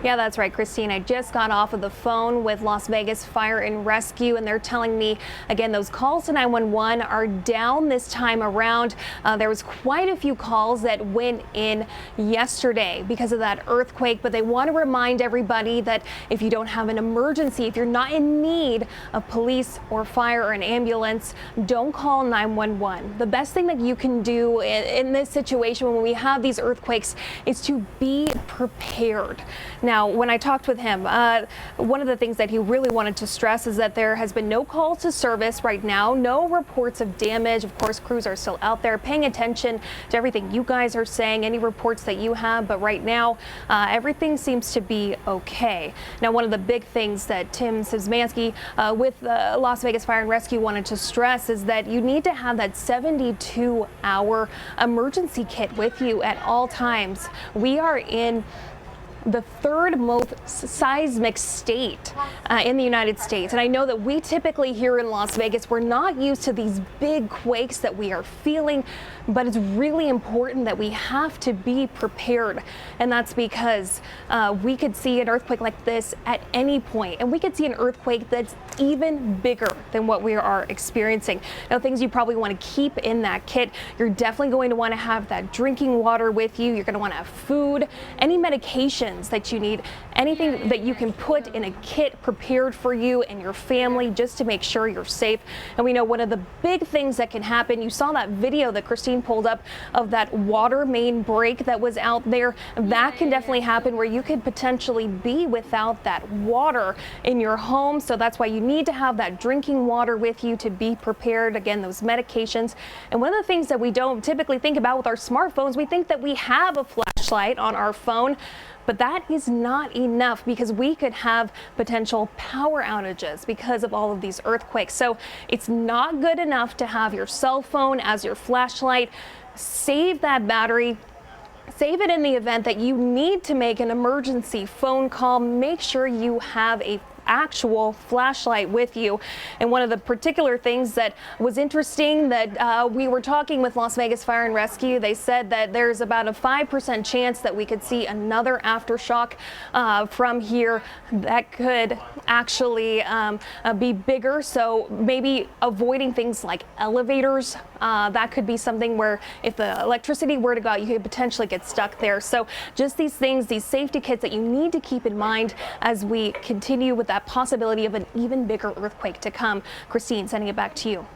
Yeah, that's right, Christine. I just got off of the phone with Las Vegas Fire and Rescue, and they're telling me, again, those calls to 911 are down this time around. There was quite a few calls that went in yesterday because of that earthquake, but they want to remind everybody that if you don't have an emergency, if you're not in need of police or fire or an ambulance, don't call 911. The best thing that you can do in this situation when we have these earthquakes is to be prepared. Now, when I talked with him, one of the things that he really wanted to stress is that there has been no call to service right now, no reports of damage. Of course, crews are still out there paying attention to everything you guys are saying, any reports that you have, but right now, everything seems to be okay. Now, one of the big things that Tim Szymanski with Las Vegas Fire and Rescue wanted to stress is that you need to have that 72-hour emergency kit with you at all times. We are in the third most seismic state in the United States. And I know that we typically here in Las Vegas, we're not used to these big quakes that we are feeling, but it's really important that we have to be prepared. And that's because we could see an earthquake like this at any point, and we could see an earthquake that's even bigger than what we are experiencing. Now, things you probably want to keep in that kit, you're definitely going to want to have that drinking water with you. You're going to want to have food, any medication that you need, anything that you can put in a kit prepared for you and your family just to make sure you're safe. And we know one of the big things that can happen, you saw that video that Christine pulled up of that water main break that was out there. That can definitely happen where you could potentially be without that water in your home. So that's why you need to have that drinking water with you to be prepared. Again, those medications. And one of the things that we don't typically think about with our smartphones, we think that we have a flashlight on our phone. But that is not enough because we could have potential power outages because of all of these earthquakes. So it's not good enough to have your cell phone as your flashlight. Save that battery. Save it in the event that you need to make an emergency phone call. Make sure you have a actual flashlight with you. And one of the particular things that was interesting that we were talking with Las Vegas Fire and Rescue, they said that there's about a 5% chance that we could see another aftershock from here that could actually be bigger. So maybe avoiding things like elevators, that could be something where if the electricity were to go out, you could potentially get stuck there. So just these things, these safety kits that you need to keep in mind as we continue with that possibility of an even bigger earthquake to come. Christine, sending it back to you.